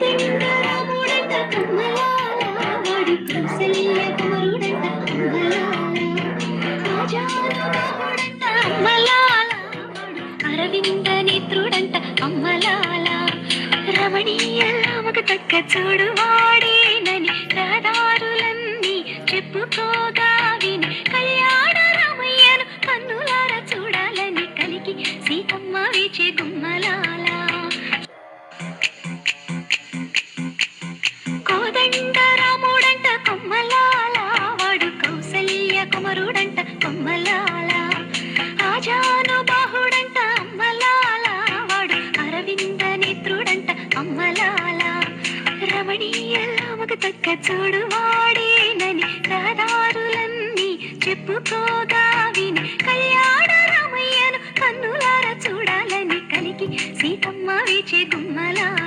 కోదండరాముడంట కమ్మలాల వాడు కౌసల్య కుమారుడంట అమ్మలాల ఆజానుబాహుడంట అమ్మలాల వాడు అరవింద నేత్రుడంట అమ్మలాల రమణీయలామకు తక్క చూడు వాడేనని రహదారులన్నీ చెప్పుకోగా విని కళ్యాణ రామయ్యను కన్నులార చూడాలని కలికి సీతమ్మ వీచే గుమ్మలాల కోదండరాముడంట కొమ్మలాల వాడు కౌసల్య కుమారుడంట కొమ్మలాల ఆజానుబాహుడంట అమ్మలాల వాడు అరవింద నేత్రుడంట అమ్మలాల రమణీయలామకు తక్క చూడు వాడేనని రహదారులన్నీ చెప్పుకోగా విని కళ్యాణ రామయ్యను కన్నులార చూడాలని కలికి సీతమ్మ వీచే గుమ్మలాల